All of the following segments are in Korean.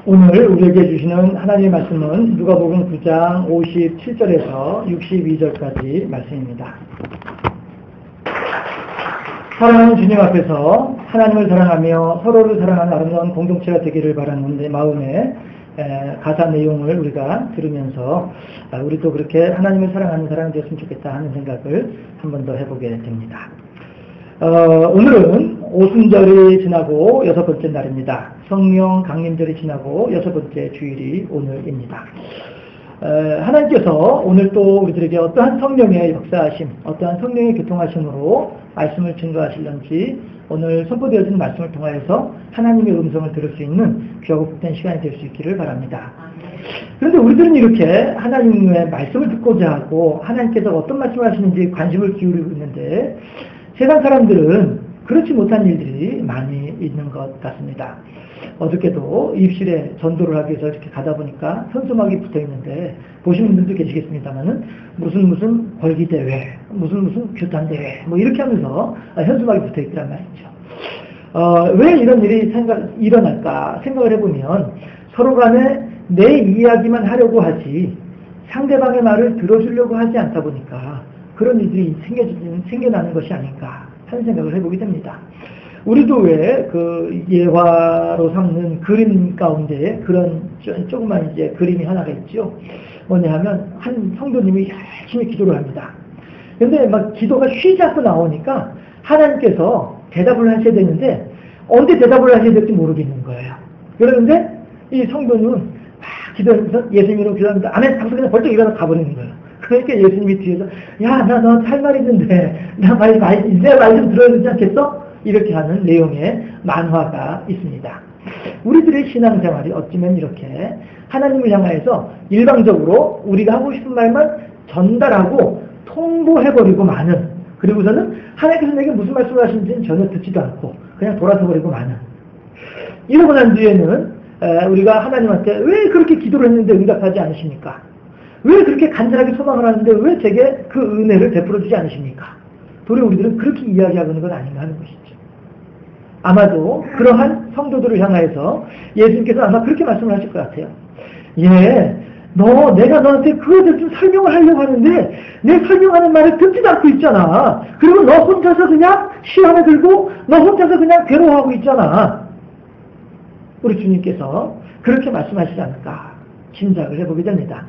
오늘 우리에게 주시는 하나님의 말씀은 누가복음 9장 57절에서 62절까지 말씀입니다. 사랑하는 주님 앞에서 하나님을 사랑하며 서로를 사랑하는 아름다운 공동체가 되기를 바라는 내 마음에 가사 내용을 우리가 들으면서 우리도 그렇게 하나님을 사랑하는 사람이 되었으면 좋겠다 하는 생각을 한 번 더 해보게 됩니다. 오늘은 오순절이 지나고 6번째 날입니다. 성령 강림절이 지나고 6번째 주일이 오늘입니다. 하나님께서 오늘 또 우리들에게 어떠한 성령의 역사하심, 어떠한 성령의 교통하심으로 말씀을 증거하실런지 오늘 선포되어진 말씀을 통하여서 하나님의 음성을 들을 수 있는 귀하고 복된 시간이 될 수 있기를 바랍니다. 그런데 우리들은 이렇게 하나님의 말씀을 듣고자 하고 하나님께서 어떤 말씀을 하시는지 관심을 기울이고 있는데 세상 사람들은 그렇지 못한 일들이 많이 있는 것 같습니다. 어저께도 입실에 전도를 하기 위해서 이렇게 가다 보니까 현수막이 붙어 있는데 보시는 분들도 계시겠습니다만은 무슨 벌기대회, 무슨 규탄대회 뭐 이렇게 하면서 현수막이 붙어 있단 말이죠. 왜 이런 일이 일어날까 생각을 해보면 서로 간에 내 이야기만 하려고 하지 상대방의 말을 들어주려고 하지 않다 보니까 그런 일들이 생겨나는 것이 아닌가 하는 생각을 해보게 됩니다. 우리도 왜 그 예화로 삼는 그림 가운데 그런 조그만 이제 그림이 하나가 있죠. 뭐냐 하면 한 성도님이 열심히 기도를 합니다. 근데 막 기도가 쉬지 않고 나오니까 하나님께서 대답을 하셔야 되는데 언제 대답을 하셔야 될지 모르겠는 거예요. 그러는데 이 성도님은 막 기도하면서 예수님으로 기도합니다. 아멘 하면서 그냥 벌떡 일어나서 가버리는 거예요. 그러니까 예수님이 뒤에서 야, 나 너한테 할 말 있는데 내 말 좀 들어야 되지 않겠어? 이렇게 하는 내용의 만화가 있습니다. 우리들의 신앙생활이 어쩌면 이렇게 하나님을 향하여서 일방적으로 우리가 하고 싶은 말만 전달하고 통보해버리고 마는, 그리고서는 하나님께서 내게 무슨 말씀을 하시는지는 전혀 듣지도 않고 그냥 돌아서버리고 마는, 이러고 난 뒤에는 우리가 하나님한테 왜 그렇게 기도를 했는데 응답하지 않으십니까? 왜 그렇게 간절하게 소망을 하는데 왜 제게 그 은혜를 베풀어주지 않으십니까? 도리어 우리들은 그렇게 이야기하는 건 아닌가 하는 것이죠. 아마도 그러한 성도들을 향하여서 예수님께서 아마 그렇게 말씀을 하실 것 같아요. 내가 너한테 그거에 대해서 좀 설명을 하려고 하는데 내 설명하는 말을 듣지도 않고 있잖아. 그리고 너 혼자서 그냥 시험에 들고 너 혼자서 그냥 괴로워하고 있잖아. 우리 주님께서 그렇게 말씀하시지 않을까 짐작을 해보게 됩니다.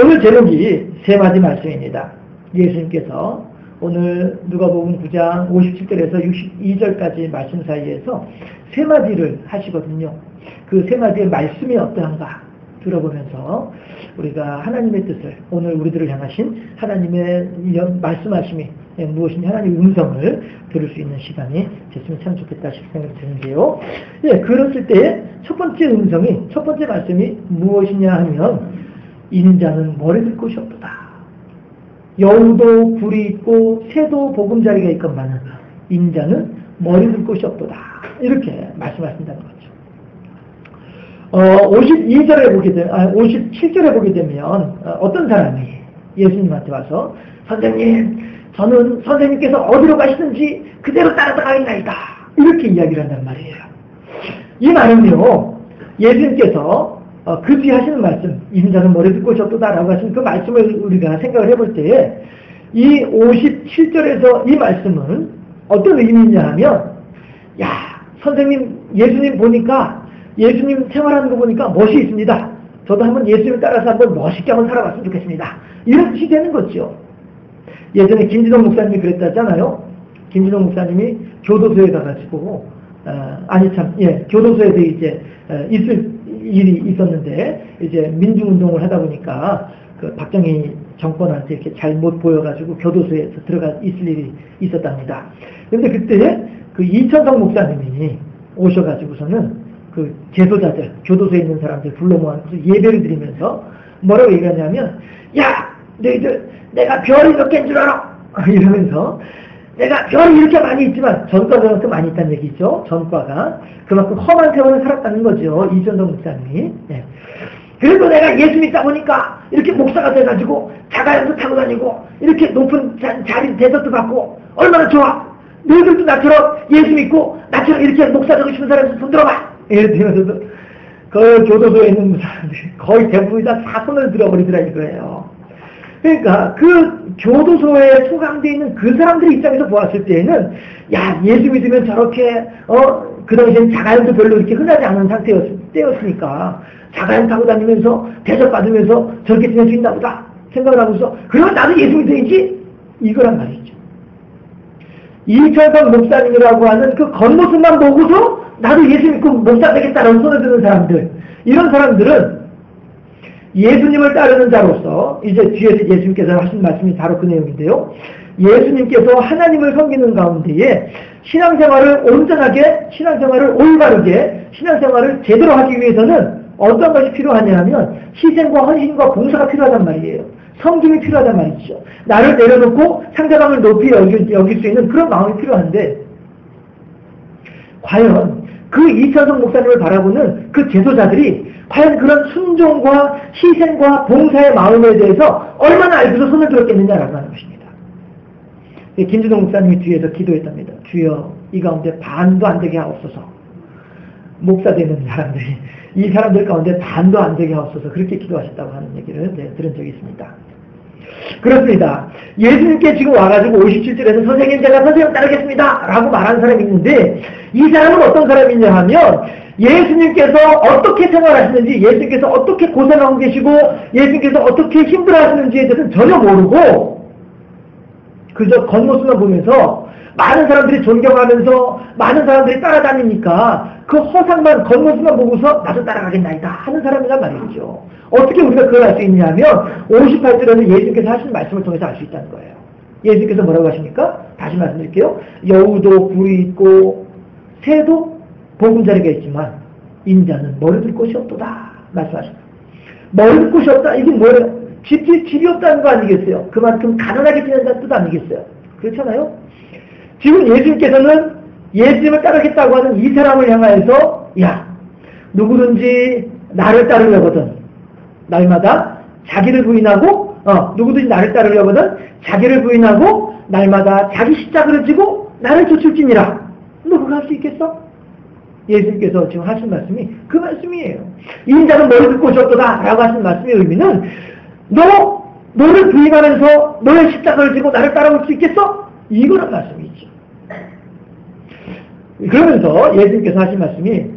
오늘 제목이 세 마디 말씀입니다. 예수님께서 오늘 누가복음 9장 57절에서 62절까지 말씀 사이에서 세 마디를 하시거든요. 그 세 마디의 말씀이 어떠한가 들어보면서 우리가 하나님의 뜻을, 오늘 우리들을 향하신 하나님의 말씀하심이 무엇인지 하나님의 음성을 들을 수 있는 시간이 됐으면 참 좋겠다 싶은 생각이 드는데요. 그랬을 때 첫 번째 말씀이 무엇이냐 하면 인자는 머리 들 곳이 없도다. 여우도 굴이 있고 새도 보금자리가 있건만은 인자는 머리 들 곳이 없도다. 이렇게 말씀하신다는 거죠. 57절에 보게 되면 어떤 사람이 예수님한테 와서 선생님, 저는 선생님께서 어디로 가시는지 그대로 따라가겠나이다. 이렇게 이야기를 한단 말이에요. 이 말은요, 예수님께서 그 뒤에 하시는 말씀, 인자는 머리 들 곳이 없도다라고 하신 그 말씀을 우리가 생각을 해볼 때 이 57절에서 이 말씀은 어떤 의미냐 하면, 야, 선생님, 예수님 보니까 예수님 생활하는 거 보니까 멋이 있습니다. 저도 한번 예수님을 따라서 한번 멋있게 한번 살아봤으면 좋겠습니다. 이런 뜻이 되는 거죠. 예전에 김진동 목사님이 그랬다잖아요. 김진동 목사님이 교도소에 가가지고 교도소에서 이제 있을 일이 있었는데 이제 민중운동을 하다 보니까 그 박정희 정권한테 이렇게 잘못 보여가지고 교도소에서 들어가 있을 일이 있었답니다. 그런데 그때 그 이천성 목사님이 오셔가지고서는 그 재소자들, 교도소에 있는 사람들 불러 모아서 예배를 드리면서 뭐라고 얘기하냐면, 야, 너희들 내가 별이 몇 개인 줄 알아? 이러면서 내가 별이 이렇게 많이 있지만 전과가 그만큼 많이 있다는 얘기죠. 전과가 그만큼 험한 세월을 살았다는 거죠. 이천성 목사님이. 네. 그래도 내가 예수 믿다 보니까 이렇게 목사가 돼가지고 자가용도 타고 다니고 이렇게 높은 자리 대접도 받고 얼마나 좋아. 너희들도 나처럼 예수 믿고 나처럼 이렇게 목사 되고 싶은 사람들 손 들어봐. 이러면서도 그 교도소에 있는 사람들이 거의 대부분이 다 손을 들어버리더라 이거예요. 그러니까 그 교도소에 소강되어 있는 그 사람들 입장에서 보았을 때에는 야, 예수 믿으면 저렇게 그 당시엔 자가용도 별로 이렇게 흔하지 않은 때였으니까 자가용 타고 다니면서 대접받으면서 저렇게 지낼 수 있나 보다 생각을 하고서 그러면 나도 예수 믿어야지 이거란 말이죠. 이철성 목사님이라고 하는 그 겉모습만 보고서 나도 예수 믿고 목사 되겠다라고 손을 드는 사람들, 이런 사람들은 예수님을 따르는 자로서, 이제 뒤에서 예수님께서 하신 말씀이 바로 그 내용인데요. 예수님께서 하나님을 섬기는 가운데에 신앙생활을 온전하게, 신앙생활을 올바르게, 신앙생활을 제대로 하기 위해서는 어떤 것이 필요하냐면 희생과 헌신과 봉사가 필요하단 말이에요. 섬김이 필요하단 말이죠. 나를 내려놓고 상대방을 높이 여길 수 있는 그런 마음이 필요한데, 과연 그 이철성 목사님을 바라보는 그 제소자들이 과연 그런 순종과 희생과 봉사의 마음에 대해서 얼마나 알고서 손을 들었겠느냐라고 하는 것입니다. 김준호 목사님이 뒤에서 기도했답니다. 주여, 이 가운데 반도 안 되게 하옵소서. 목사 되는 사람들이 이 사람들 가운데 반도 안 되게 하옵소서, 그렇게 기도하셨다고 하는 얘기를 들은 적이 있습니다. 그렇습니다. 예수님께 지금 와가지고 57절에서 선생님, 제가 선생님 따르겠습니다 라고 말하는 사람이 있는데, 이 사람은 어떤 사람이냐 하면 예수님께서 어떻게 생활하시는지, 예수님께서 어떻게 고생하고 계시고 예수님께서 어떻게 힘들어하시는지에 대해서는 전혀 모르고 그저 겉모습만 보면서 많은 사람들이 존경하면서 많은 사람들이 따라다니니까 그 허상만, 겉모습만 보고서 나도 따라가겠나이다 하는 사람이란 말이죠. 어떻게 우리가 그걸 알 수 있냐면 58절에는 예수님께서 하신 말씀을 통해서 알 수 있다는 거예요. 예수님께서 뭐라고 하십니까? 다시 말씀드릴게요. 여우도 굴이 있고 새도 보금자리가 있지만 인자는 머리둘 곳이 없도다 말씀하십니다. 머리둘 곳이 없다, 이게 뭐예요? 집이 없다는 거 아니겠어요? 그만큼 가난하게 지낸다는 뜻 아니겠어요? 그렇잖아요? 지금 예수님께서는 예수님을 따르겠다고 하는 이 사람을 향하여서, 야, 누구든지 나를 따르려거든 날마다 자기를 부인하고, 누구든지 나를 따르려거든 자기를 부인하고 날마다 자기 십자가를 지고 나를 쫓을지니라. 너 그거 할 수 있겠어? 예수님께서 지금 하신 말씀이 그 말씀이에요. 인자는 머리둘 곳이 없도다 라고 하신 말씀의 의미는, 너를 부인하면서 너의 십자가를 지고 나를 따라올 수 있겠어? 이거란 말씀이죠. 그러면서 예수님께서 하신 말씀이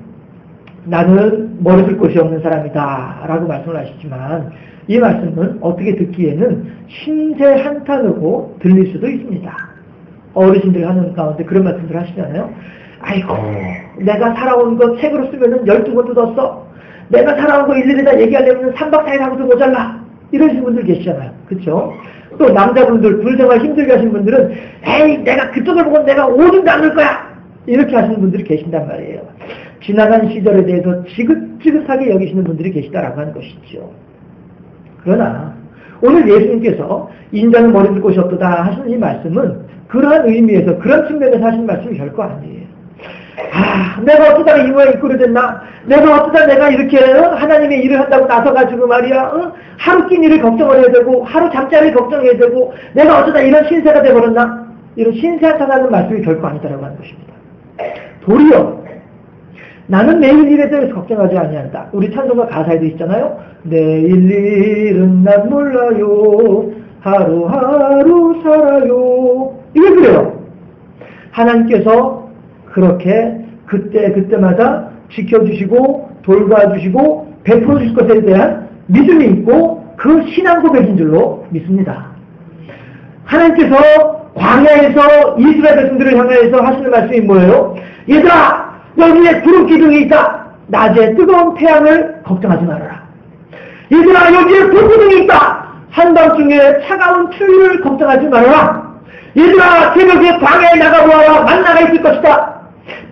나는 머리둘 곳이 없는 사람이다 라고 말씀을 하시지만, 이 말씀은 어떻게 듣기에는 신세 한탄으로 들릴 수도 있습니다. 어르신들 하는 가운데 그런 말씀들 하시잖아요. 아이고, 내가 살아온 거 책으로 쓰면은 12권 뜯었어. 내가 살아온 거 일일이 다 얘기하려면 3박 4일 하고도 모자라. 이러신 분들 계시잖아요. 그렇죠? 또 남자분들, 불생활 힘들게 하시는 분들은 에이, 내가 그쪽을 보고 내가 오줌도 안 넣을 거야. 이렇게 하시는 분들이 계신단 말이에요. 지나간 시절에 대해서 지긋지긋하게 여기시는 분들이 계시다라고 하는 것이죠. 그러나 오늘 예수님께서 인자는 머리둘 곳이 없도다 하시는 이 말씀은 그러한 의미에서, 그런 측면에서 하시는 말씀이 결코 아니에요. 내가 어쩌다가 이 모양이 꼴이 됐나? 내가 어쩌다 내가 이렇게 하나님의 일을 한다고 나서가지고 말이야, 하루 끼니를 걱정을 해야 되고 하루 잠자리를 걱정해야 되고 내가 어쩌다 이런 신세가 돼버렸나? 이런 신세한탄하는 말씀이 결코 아니다라고 하는 것입니다. 도리어 나는 내일 일에 대해서 걱정하지 아니한다. 우리 찬송가 가사에도 있잖아요. 내일 일은 난 몰라요. 하루하루 살아요. 이게 그래요. 하나님께서 그렇게 그때마다 지켜주시고 돌봐주시고 베풀어 주실 것에 대한 믿음이 있고 그 신앙 고백인 줄로 믿습니다. 하나님께서 광야에서 이스라엘 백성들을 향해서 하시는 말씀이 뭐예요? 얘들아, 여기에 구름 기둥이 있다. 낮에 뜨거운 태양을 걱정하지 말아라. 얘들아, 여기에 불기둥이 있다. 한밤중에 차가운 추위를 걱정하지 말아라. 얘들아, 새벽에 광야에 나가보아라. 만나가 있을 것이다.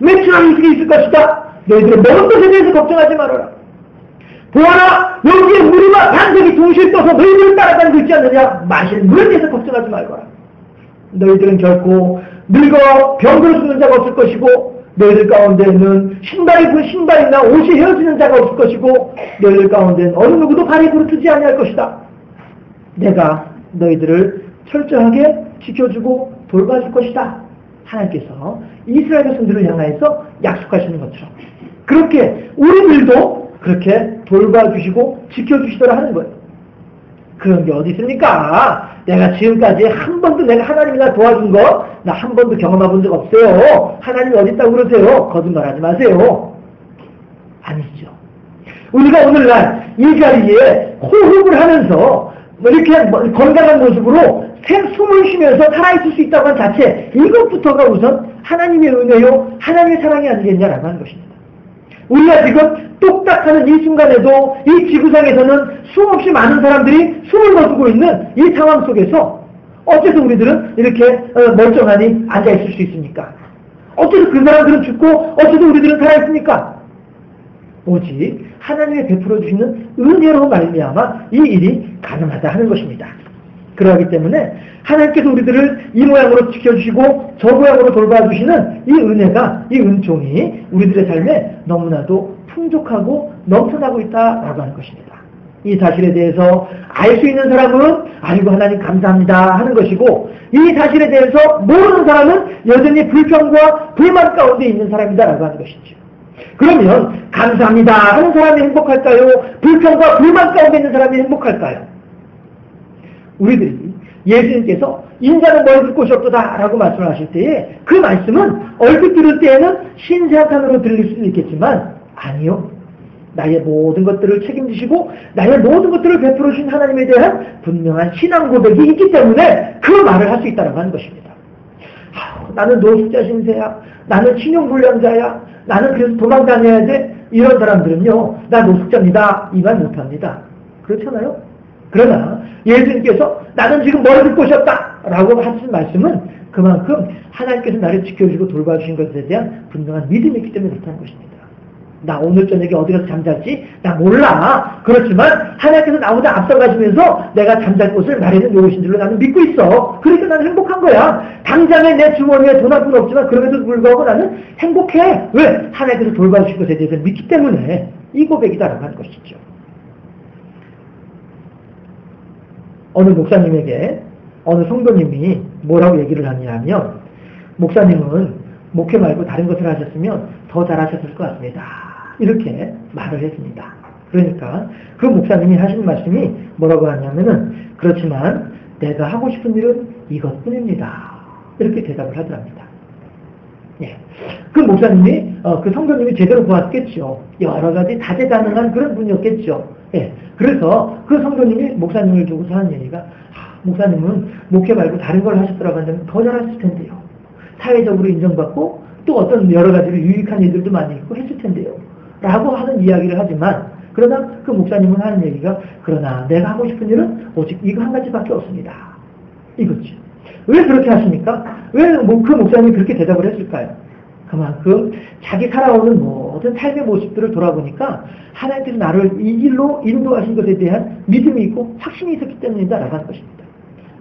매출한 음식이 있을 것이다. 너희들은 먹은 것에 대해서 걱정하지 말아라. 보아라, 여기에 물과 반석이 동시에 떠서 너희들을 따라다니고 있지 않느냐. 마실 물에 대해서 걱정하지 말거라. 너희들은 결코 늙어 병들어 죽는 자가 없을 것이고, 너희들 가운데는 신발이나 옷이 헤어지는 자가 없을 것이고, 너희들 가운데는 어느 누구도 발이 부르트지 아니할 것이다. 내가 너희들을 철저하게 지켜주고 돌봐줄 것이다. 하나님께서 이스라엘 백성들을 향해서 약속하시는 것처럼, 그렇게 우리들도 그렇게 돌봐주시고 지켜주시더라 하는 거예요. 그런 게 어디 있습니까? 내가 지금까지 한 번도 내가 하나님이나 도와준 거 나 한 번도 경험해 본 적 없어요. 하나님이 어디 있다고 그러세요? 거짓말하지 마세요. 아니죠. 우리가 오늘날 이 자리에 호흡을 하면서 이렇게 건강한 모습으로 숨을 쉬면서 살아있을 수 있다고 하는 자체, 이것부터가 우선 하나님의 은혜요, 하나님의 사랑이 아니겠냐라고 하는 것입니다. 우리가 지금 똑딱하는 이 순간에도 이 지구상에서는 수없이 많은 사람들이 숨을 거두고 있는 이 상황 속에서 어째서 우리들은 이렇게 멀쩡하니 앉아있을 수 있습니까? 어째서 그 사람들은 죽고 어째서 우리들은 살아있습니까? 오직 하나님의 베풀어 주시는 은혜로 말미암아 이 일이 가능하다 하는 것입니다. 그러하기 때문에 하나님께서 우리들을 이 모양으로 지켜주시고 저 모양으로 돌봐주시는 이 은혜가, 이 은총이 우리들의 삶에 너무나도 풍족하고 넘쳐나고 있다라고 하는 것입니다. 이 사실에 대해서 알 수 있는 사람은 아이고 하나님 감사합니다 하는 것이고, 이 사실에 대해서 모르는 사람은 여전히 불평과 불만 가운데 있는 사람이다라고 하는 것이죠. 그러면 감사합니다 하는 사람이 행복할까요? 불평과 불만 가운데 있는 사람이 행복할까요? 우리들이 예수님께서 인자는 너희 곳이 없도다 라고 말씀을 하실 때에 그 말씀은 얼핏 들을 때에는 신세한탄으로 들릴 수도 있겠지만 아니요. 나의 모든 것들을 책임지시고 나의 모든 것들을 베풀어 주신 하나님에 대한 분명한 신앙 고백이 있기 때문에 그 말을 할 수 있다고 하는 것입니다. 나는 노숙자 신세야. 나는 신용불량자야. 나는 그래서 도망 다녀야 돼. 이런 사람들은요. 나 노숙자입니다. 이 말 못합니다. 그렇잖아요? 그러나 예수님께서 나는 지금 멀어질 곳이 없다 라고 하신 말씀은 그만큼 하나님께서 나를 지켜주시고 돌봐주신 것에 대한 분명한 믿음이 있기 때문에 그렇다는 것입니다. 나 오늘 저녁에 어디 가서 잠잘지 나 몰라. 그렇지만 하나님께서 나보다 앞서가시면서 내가 잠잘 곳을 마련해 놓으신 줄로 나는 믿고 있어. 그러니까 나는 행복한 거야. 당장에 내 주머니에 돈 한 푼 없지만 그럼에도 불구하고 나는 행복해. 왜? 하나님께서 돌봐주신 것에 대해서 믿기 때문에 이 고백이다라고 하는 것이죠. 어느 목사님에게 어느 성도님이 뭐라고 얘기를 하냐면, 목사님은 목회 말고 다른 것을 하셨으면 더 잘하셨을 것 같습니다. 이렇게 말을 했습니다. 그러니까 그 목사님이 하신 말씀이 뭐라고 하냐면은, 그렇지만 내가 하고 싶은 일은 이것뿐입니다. 이렇게 대답을 하더랍니다. 예. 그 목사님이, 그 성도님이 제대로 보았겠죠. 여러 가지 다재다능한 그런 분이었겠죠. 예. 그래서 그 성도님이 목사님을 두고서 하는 얘기가, 목사님은 목회 말고 다른 걸 하셨더라고 한다면 더 잘하실 텐데요. 사회적으로 인정받고 또 어떤 여러 가지로 유익한 일들도 많이 있고 했을 텐데요. 라고 하는 이야기를 하지만, 그러나 그 목사님은 하는 얘기가, 그러나 내가 하고 싶은 일은 오직 이거 한 가지밖에 없습니다. 이거죠. 왜 그렇게 하십니까? 왜 그 목사님이 그렇게 대답을 했을까요? 그만큼 자기 살아오는 모든 삶의 모습들을 돌아보니까 하나님께서 나를 이 길로 인도하신 것에 대한 믿음이 있고 확신이 있었기 때문이다 라고 하는 것입니다.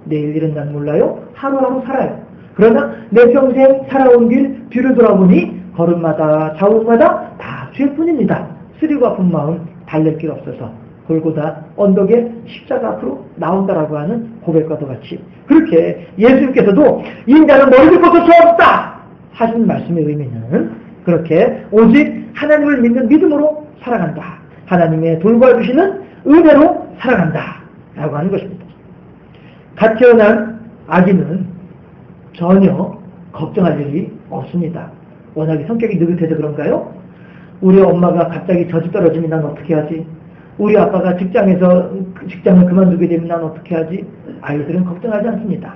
내일 일은 난 몰라요. 하루하루 살아요. 그러나 내 평생 살아온 길 뒤를 돌아보니 걸음마다 자국마다 다 죄뿐입니다. 쓰리고 아픈 마음 달랠 길 없어서 골고다 언덕에 십자가 앞으로 나온다라고 하는 고백과도 같이, 그렇게 예수님께서도 인자는 멀어질 곳도 없다 하신 말씀의 의미는 그렇게 오직 하나님을 믿는 믿음으로 살아간다. 하나님의 돌봐주시는 은혜로 살아간다 라고 하는 것입니다. 갓 태어난 아기는 전혀 걱정할 일이 없습니다. 워낙에 성격이 느긋해서 그런가요? 우리 엄마가 갑자기 젖이 떨어지면 난 어떻게 하지? 우리 아빠가 직장을 그만두게 되면 난 어떻게 하지? 아이들은 걱정하지 않습니다.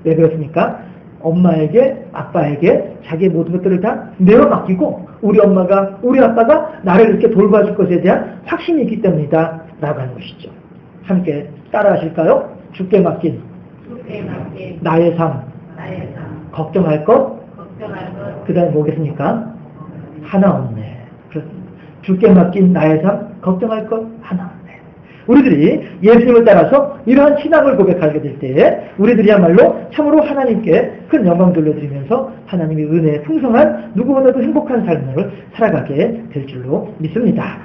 왜 그렇습니까? 엄마에게, 아빠에게 자기의 모든 것들을 다 내어 맡기고 우리 엄마가, 우리 아빠가 나를 이렇게 돌봐줄 것에 대한 확신이 있기 때문이다 라고 하는 것이죠. 함께 따라 하실까요? 주께 맡긴 나의 삶, 걱정할 것, 그 다음에 뭐겠습니까? 하나 없네. 그렇습니다. 주께 맡긴 나의 삶, 걱정할 것 하나 없네. 우리들이 예수님을 따라서 이러한 신앙을 고백하게 될 때에 우리들이야말로 참으로 하나님께 큰 영광 돌려드리면서 하나님의 은혜에 풍성한 누구보다도 행복한 삶을 살아가게 될 줄로 믿습니다.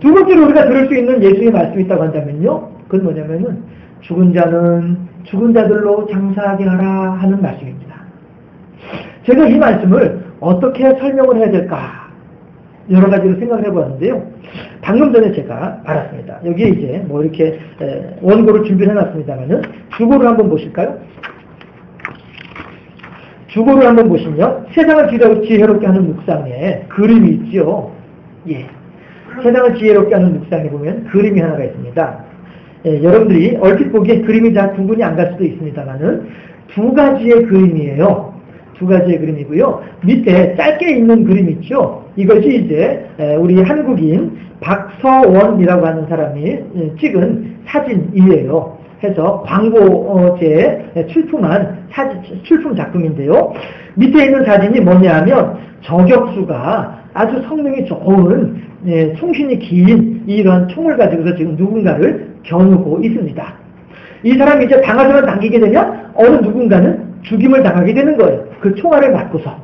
두 번째로 우리가 들을 수 있는 예수님의 말씀이 있다고 한다면요, 그건 뭐냐면은 죽은 자는 죽은 자들로 장사하게 하라 하는 말씀입니다. 제가 이 말씀을 어떻게 설명을 해야 될까 여러 가지로 생각을 해보았는데요. 방금 전에 제가 알았습니다. 여기에 이제 뭐 이렇게 원고를 준비를 해놨습니다만은 주고를 한번 보실까요? 주고를 한번 보시면 세상을 지혜롭게 하는 묵상에 그림이 있죠. 예. 세상을 지혜롭게 하는 묵상에 보면 그림이 하나가 있습니다. 예, 여러분들이 얼핏 보기에 그림이 다 구분이 안 갈 수도 있습니다만은 두 가지의 그림이에요. 두 가지의 그림이고요. 밑에 짧게 있는 그림 있죠. 이것이 이제 우리 한국인 박서원이라고 하는 사람이 찍은 사진이에요. 해서 광고제에 출품 작품인데요. 밑에 있는 사진이 뭐냐 하면 저격수가 아주 성능이 좋은 총신이 긴 이런 총을 가지고서 지금 누군가를 겨누고 있습니다. 이 사람이 이제 당하지만 당기게 되면 어느 누군가는 죽임을 당하게 되는 거예요. 그 총알을 맞고서.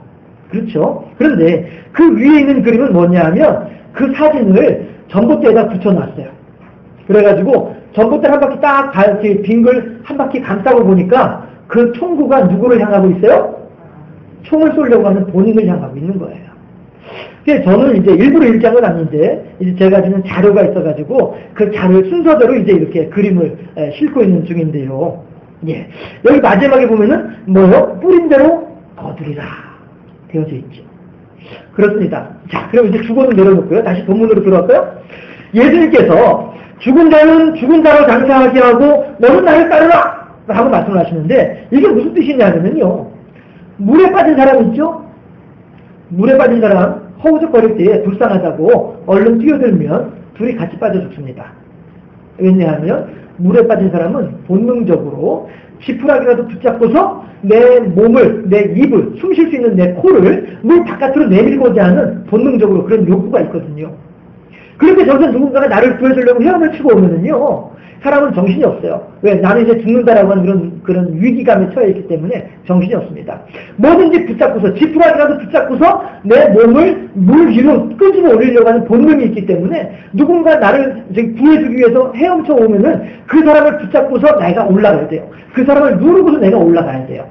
그렇죠? 그런데 그 위에 있는 그림은 뭐냐 하면 그 사진을 전봇대에다 붙여놨어요. 그래가지고 전봇대를 한 바퀴 딱 빙글 한 바퀴 감싸고 보니까 그 총구가 누구를 향하고 있어요? 총을 쏘려고 하는 본인을 향하고 있는 거예요. 그래서 저는 이제 일부러 읽은 건 아닌데 이제 제가 지금 자료가 있어가지고 그 자료 순서대로 이제 이렇게 그림을 싣고 있는 중인데요. 예. 여기 마지막에 보면은 뭐요? 뿌린 대로 거두리라 되어져 있죠. 그렇습니다. 자, 그럼 이제 주고는 내려놓고요. 다시 본문으로 들어갈까요? 예수님께서 죽은 자는 죽은 자로 장사하게 하고 너는 나를 따르라! 라고 말씀을 하시는데 이게 무슨 뜻이냐면요. 물에 빠진 사람 있죠? 물에 빠진 사람 허우적거릴 때 불쌍하다고 얼른 뛰어들면 둘이 같이 빠져 죽습니다. 왜냐하면 물에 빠진 사람은 본능적으로 지푸라기라도 붙잡고서 내 몸을, 내 입을, 숨 쉴 수 있는 내 코를 물 바깥으로 내밀고자 하는 본능적으로 그런 욕구가 있거든요. 그런데 저기서 누군가가 나를 구해주려고 헤엄을 치고 오면은요, 사람은 정신이 없어요. 왜? 나는 이제 죽는다라고 하는 그런 위기감에 처해 있기 때문에 정신이 없습니다. 뭐든지 붙잡고서, 지푸라기라도 붙잡고서 내 몸을 물 위로 끄집어 올리려고 하는 본능이 있기 때문에 누군가 나를 구해주기 위해서 헤엄쳐 오면은 그 사람을 붙잡고서 내가 올라가야 돼요. 그 사람을 누르고서 내가 올라가야 돼요.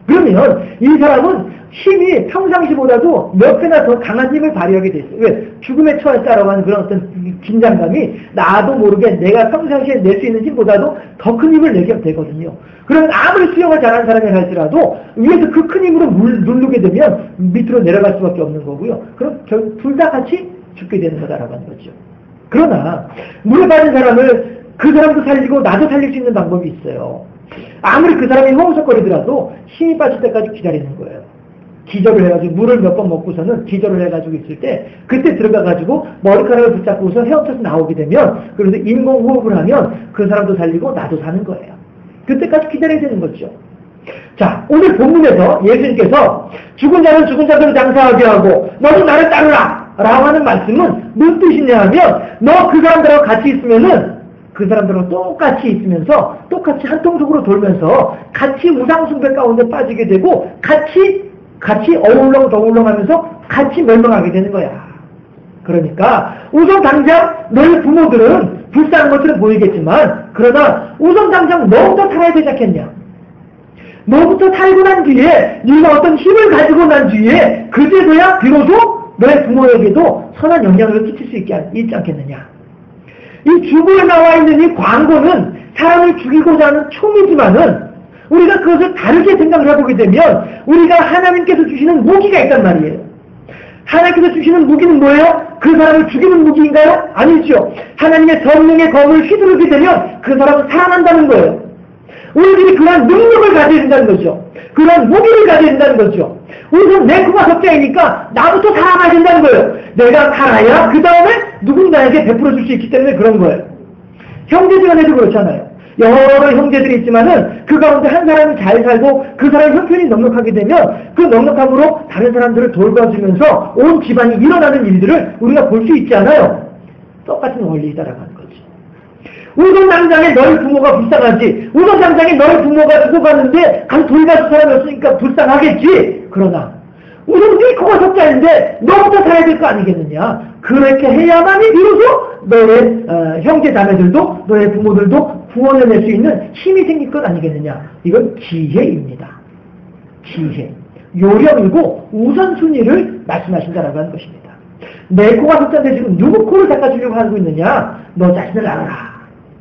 그러면 이 사람은 힘이 평상시보다도 몇 배나 더 강한 힘을 발휘하게 돼 있어요. 왜? 죽음에 처했다라고 하는 그런 어떤 긴장감이 나도 모르게 내가 평상시에 낼 수 있는 힘보다도 더 큰 힘을 내게 되거든요. 그러면 아무리 수영을 잘하는 사람이 할지라도 위에서 그 큰 힘으로 누르게 되면 밑으로 내려갈 수밖에 없는 거고요. 그럼 둘 다 같이 죽게 되는 거다라고 하는 거죠. 그러나 물에 빠진 사람을 그 사람도 살리고 나도 살릴 수 있는 방법이 있어요. 아무리 그 사람이 허우적거리더라도 힘이 빠질 때까지 기다리는 거예요. 기절을 해가지고 물을 몇 번 먹고서는 기절을 해가지고 있을 때 그때 들어가가지고 머리카락을 붙잡고서 헤엄쳐서 나오게 되면 그래서 인공호흡을 하면 그 사람도 살리고 나도 사는 거예요. 그때까지 기다려야 되는 거죠. 자, 오늘 본문에서 예수님께서 죽은 자는 죽은 자대로 장사하게 하고 너는 나를 따르라 라고 하는 말씀은 무슨 뜻이냐 하면 너 그 사람들하고 같이 있으면은 그 사람들하고 똑같이 있으면서 똑같이 한통속으로 돌면서 같이 우상숭배 가운데 빠지게 되고 같이 어울렁 하면서 같이 멸망하게 되는 거야. 그러니까 우선 당장 너희 부모들은 불쌍한 것처럼 보이겠지만 그러나 우선 당장 너부터 살아야 되지 않겠냐. 너부터 살고 난 뒤에 네가 어떤 힘을 가지고 난 뒤에 그제서야 비로소 너의 부모에게도 선한 영향을 끼칠 수 있지 않겠느냐. 이 주부에 나와 있는 이 광고는 사람을 죽이고자 하는 총이지만은 우리가 그것을 다르게 생각을 해보게 되면 우리가 하나님께서 주시는 무기가 있단 말이에요. 하나님께서 주시는 무기는 뭐예요? 그 사람을 죽이는 무기인가요? 아니죠. 하나님의 성령의 검을 휘두르게 되면 그 사람은 살아난다는 거예요. 우리들이 그런 능력을 가져야 된다는 거죠. 그런 무기를 가져야 된다는 거죠. 우선 내 코가 석자이니까 나부터 살아나야 된다는 거예요. 내가 살아야 그 다음에 누군가에게 베풀어 줄 수 있기 때문에 그런 거예요. 형제지간에도 그렇잖아요. 여러 형제들이 있지만은 그 가운데 한 사람이 잘 살고 그 사람이 형편이 넉넉하게 되면 그 넉넉함으로 다른 사람들을 돌봐주면서 온 집안이 일어나는 일들을 우리가 볼 수 있지 않아요? 똑같은 원리이다라고 하는 거죠. 우선 당장에 너희 부모가 불쌍하지. 우선 당장에 너희 부모가 죽어가는데 가서 돌봐줄 사람이 없으니까 불쌍하겠지. 그러나 우선 네 코가 석자인데 너부터 살아야 될 거 아니겠느냐. 그렇게 해야만이 비로소 너의 형제 자매들도 너의 부모들도 구원을 낼 수 있는 힘이 생길 것 아니겠느냐. 이건 지혜입니다. 지혜. 요령이고 우선순위를 말씀하신다라고 하는 것입니다. 내 코가 석잔데 지금 누구 코를 닦아주려고 하고 있느냐? 너 자신을 알아라.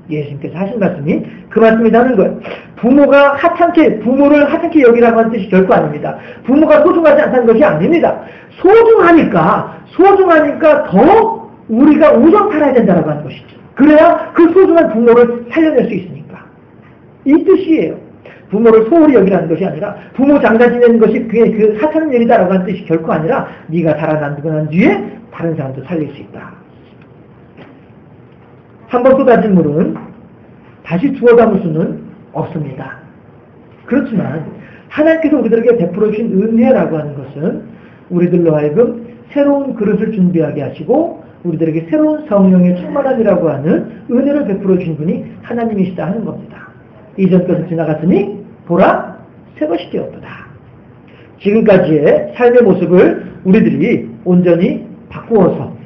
예수님께서 하신 말씀이 그 말씀이라는 거예요. 부모를 하찮게 여기라고 하는 뜻이 결코 아닙니다. 부모가 소중하지 않다는 것이 아닙니다. 소중하니까 더 우리가 우선 살아야 된다고 하는 것이죠. 그래야 그 소중한 부모를 살려낼 수 있으니까. 이 뜻이에요. 부모를 소홀히 여기라는 것이 아니라 부모 장사 지내는 것이 그 하찮은 일이다라고 하는 뜻이 결코 아니라 네가 살아남고 난 뒤에 다른 사람도 살릴 수 있다. 한번 쏟아진 물은 다시 주워 담을 수는 없습니다. 그렇지만 하나님께서 우리들에게 베풀어 주신 은혜라고 하는 것은 우리들로 하여금 새로운 그릇을 준비하게 하시고 우리들에게 새로운 성령의 충만함이라고 하는 은혜를 베풀어 주신 분이 하나님이시다 하는 겁니다. 이전 것은 지나갔으니 보라 새 것이 되었도다. 지금까지의 삶의 모습을 우리들이 온전히 바꾸어서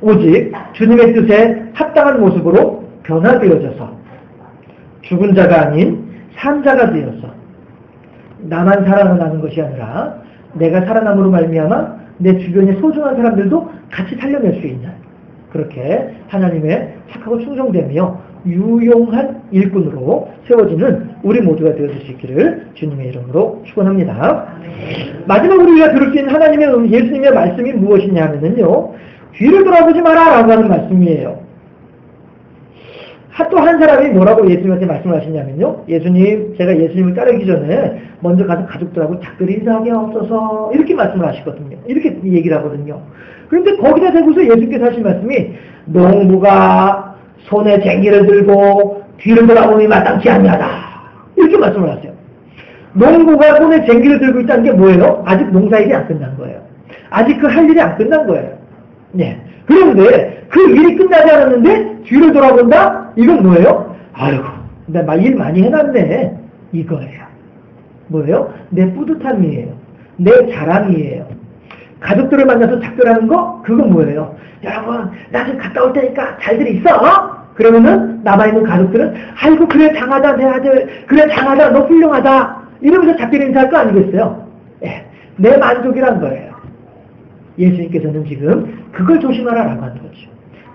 오직 주님의 뜻에 합당한 모습으로 변화되어져서 죽은 자가 아닌 산 자가 되어서 나만 살아나는 것이 아니라 내가 살아남으로 말미암아 내 주변의 소중한 사람들도 같이 살려낼 수 있는 그렇게 하나님의 착하고 충성되며 유용한 일꾼으로 세워지는 우리 모두가 되어줄 수 있기를 주님의 이름으로 축원합니다. 마지막으로 우리가 들을 수 있는 하나님의 예수님의 말씀이 무엇이냐 하면요, 뒤를 돌아보지 마라 라고 하는 말씀이에요. 또 한 사람이 뭐라고 예수님한테 말씀을 하시냐면요, 예수님, 제가 예수님을 따르기 전에 먼저 가서 가족들하고 작별이 인사하게 없어서 이렇게 말씀을 하시거든요. 이렇게 얘기를 하거든요. 그런데 거기다 대고서 예수님께서 하신 말씀이 농부가 손에 쟁기를 들고 뒤를 돌아보니 마땅치 아니하다 이렇게 말씀을 하세요. 농부가 손에 쟁기를 들고 있다는 게 뭐예요? 아직 농사일이 안 끝난 거예요. 아직 그 할 일이 안 끝난 거예요. 네. 그런데 그 일이 끝나지 않았는데 뒤를 돌아본다? 이건 뭐예요? 아이고, 나 일 많이 해놨네. 이거예요. 뭐예요? 내 뿌듯함이에요. 내 자랑이에요. 가족들을 만나서 작별하는 거? 그건 뭐예요? 여러분, 나 지금 갔다 올 테니까 잘들 있어? 그러면은 남아있는 가족들은 아이고, 그래 장하다 내 아들, 그래 장하다 너 훌륭하다 이러면서 작별 인사할 거 아니겠어요? 예, 내 만족이란 거예요. 예수님께서는 지금 그걸 조심하라라고 하는 거죠.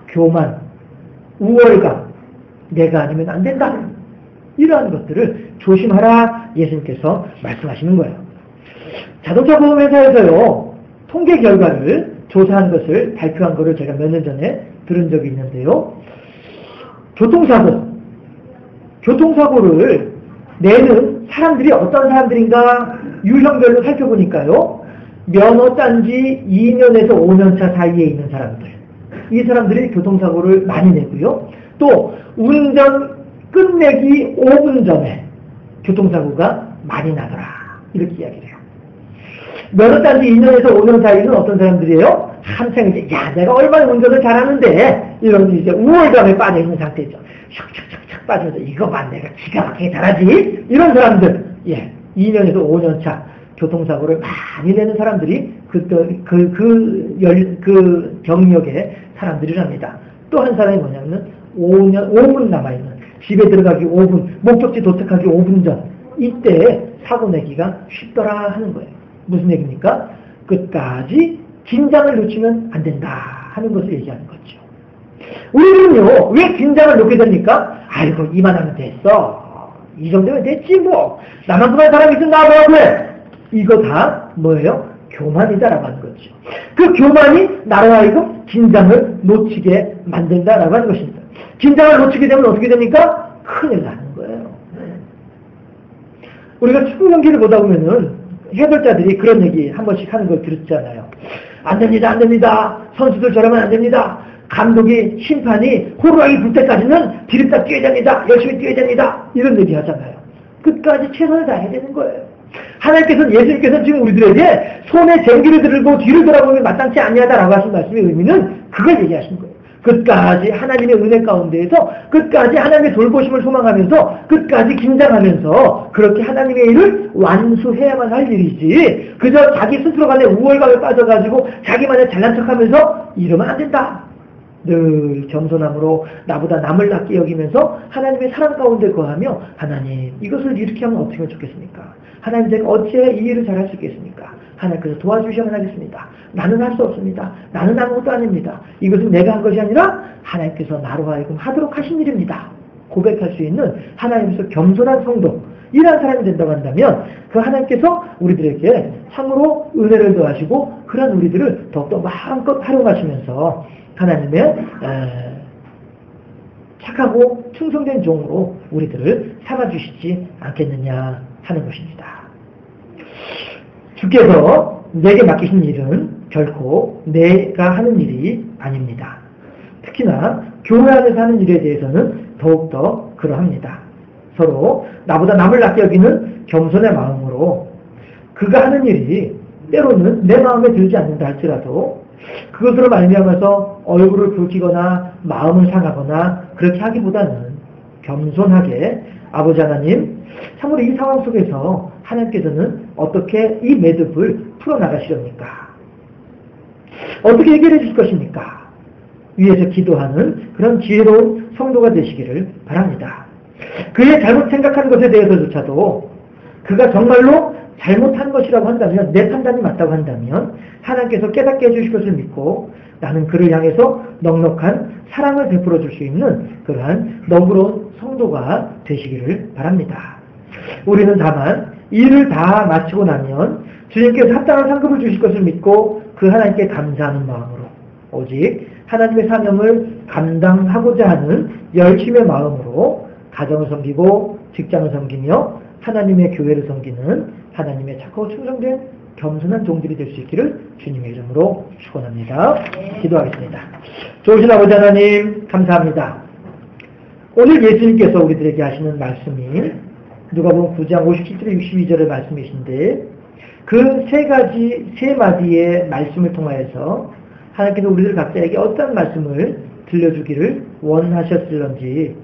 교만, 우월감, 내가 아니면 안 된다. 이러한 것들을 조심하라 예수님께서 말씀하시는 거예요. 자동차 보험회사에서요, 통계 결과를 조사한 것을 발표한 것을 제가 몇 년 전에 들은 적이 있는데요. 교통사고를 내는 사람들이 어떤 사람들인가 유형별로 살펴보니까요, 면허 딴 지 2년에서 5년 차 사이에 있는 사람들, 이 사람들이 교통사고를 많이 내고요. 또 운전 끝내기 5분 전에 교통사고가 많이 나더라 이렇게 이야기를 해요. 면허 딴 지 2년에서 5년 사이는 어떤 사람들이에요? 한창 이제 야 내가 얼마나 운전을 잘하는데 이런 이제 우월감에 빠져 있는 상태죠. 샥샥샥샥 빠져서 이거만 내가 기가 막히게 잘하지 이런 사람들, 예, 2년에서 5년 차 교통사고를 많이 내는 사람들이 그 경력의 사람들이랍니다. 또 한 사람이 뭐냐면 5분 남아있는, 집에 들어가기 5분, 목적지 도착하기 5분 전, 이때 사고 내기가 쉽더라 하는 거예요. 무슨 얘기입니까? 끝까지 긴장을 놓치면 안 된다 하는 것을 얘기하는 거죠. 우리는요, 왜 긴장을 놓게 됩니까? 아이고, 이만하면 됐어. 이 정도면 됐지 뭐. 나만큼만 사람이 있으면 나도 왜? 이거 다 뭐예요? 교만이다라고 하는 거죠. 그 교만이 나로 하여금 긴장을 놓치게 만든다라고 하는 것입니다. 긴장을 놓치게 되면 어떻게 됩니까? 큰일 나는 거예요. 우리가 축구 경기를 보다 보면은 해설자들이 그런 얘기 한 번씩 하는 걸 들었잖아요. 안 됩니다, 안 됩니다. 선수들 저러면 안 됩니다. 감독이, 심판이 호루라기 불 때까지는 디립다 뛰어야 됩니다. 열심히 뛰어야 됩니다. 이런 얘기 하잖아요. 끝까지 최선을 다해야 되는 거예요. 하나님께서는, 예수님께서는 지금 우리들에게 손에 쟁기를 들고 뒤를 돌아보면 마땅치 아니하다라고 하신 말씀의 의미는 그걸 얘기하시는 거예요. 끝까지 하나님의 은혜 가운데에서 끝까지 하나님의 돌보심을 소망하면서 끝까지 긴장하면서 그렇게 하나님의 일을 완수해야만 할 일이지, 그저 자기 스스로 간에 우월감에 빠져가지고 자기만의 잘난 척하면서 이러면 안 된다. 늘 겸손함으로 나보다 남을 낮게 여기면서 하나님의 사랑 가운데 거하며, 하나님 이것을 이렇게 하면 어떻게 하면 좋겠습니까? 하나님 제가 어찌해 이 일을 잘할 수 있겠습니까? 하나님께서 도와주셔야만 하겠습니다. 나는 할 수 없습니다. 나는 아무것도 아닙니다. 이것은 내가 한 것이 아니라 하나님께서 나로 하여금 하도록 하신 일입니다. 고백할 수 있는 하나님께서 겸손한 성도, 이러한 사람이 된다고 한다면 그 하나님께서 우리들에게 참으로 은혜를 더하시고 그런 우리들을 더욱더 마음껏 활용하시면서 하나님의 착하고 충성된 종으로 우리들을 삼아주시지 않겠느냐 하는 것입니다. 주께서 내게 맡기신 일은 결코 내가 하는 일이 아닙니다. 특히나 교회 안에서 하는 일에 대해서는 더욱더 그러합니다. 서로 나보다 남을 낮게 여기는 겸손의 마음으로 그가 하는 일이 때로는 내 마음에 들지 않는다 할지라도 그것으로 말미암아서 얼굴을 붉히거나 마음을 상하거나 그렇게 하기보다는 겸손하게 아버지 하나님, 참으로 이 상황 속에서 하나님께서는 어떻게 이 매듭을 풀어나가시렵니까? 어떻게 해결해 주실 것입니까? 위에서 기도하는 그런 지혜로운 성도가 되시기를 바랍니다. 그의 잘못 생각하는 것에 대해서조차도 그가 정말로 잘못한 것이라고 한다면, 내 판단이 맞다고 한다면 하나님께서 깨닫게 해주실 것을 믿고 나는 그를 향해서 넉넉한 사랑을 베풀어 줄 수 있는 그러한 너그러운 성도가 되시기를 바랍니다. 우리는 다만 일을 다 마치고 나면 주님께서 합당한 상급을 주실 것을 믿고 그 하나님께 감사하는 마음으로 오직 하나님의 사명을 감당하고자 하는 열심의 마음으로 가정을 섬기고 직장을 섬기며 하나님의 교회를 섬기는 하나님의 착하고 충성된 겸손한 종들이 될 수 있기를 주님의 이름으로 축원합니다. 기도하겠습니다. 좋으신 아버지 하나님 감사합니다. 오늘 예수님께서 우리들에게 하시는 말씀이 누가복음 9장 57절 62절의 말씀이신데 그 세 마디의 말씀을 통하여서 하나님께서 우리들 각자에게 어떤 말씀을 들려주기를 원하셨을런지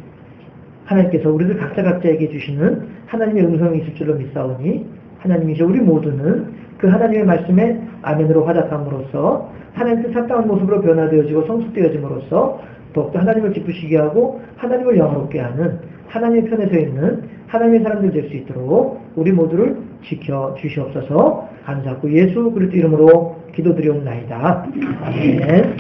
하나님께서 우리들 각자에게 주시는 하나님의 음성이 있을 줄로 믿사오니 하나님이시여 우리 모두는 그 하나님의 말씀에 아멘으로 화답함으로써 하나님 뜻 합당한 모습으로 변화되어지고 성숙되어짐으로써 더욱더 하나님을 기쁘시게 하고 하나님을 영화롭게 하는 하나님의 편에 서 있는 하나님의 사람들 될 수 있도록 우리 모두를 지켜주시옵소서. 감사하고 예수 그리스도 이름으로 기도드리옵나이다. 아멘.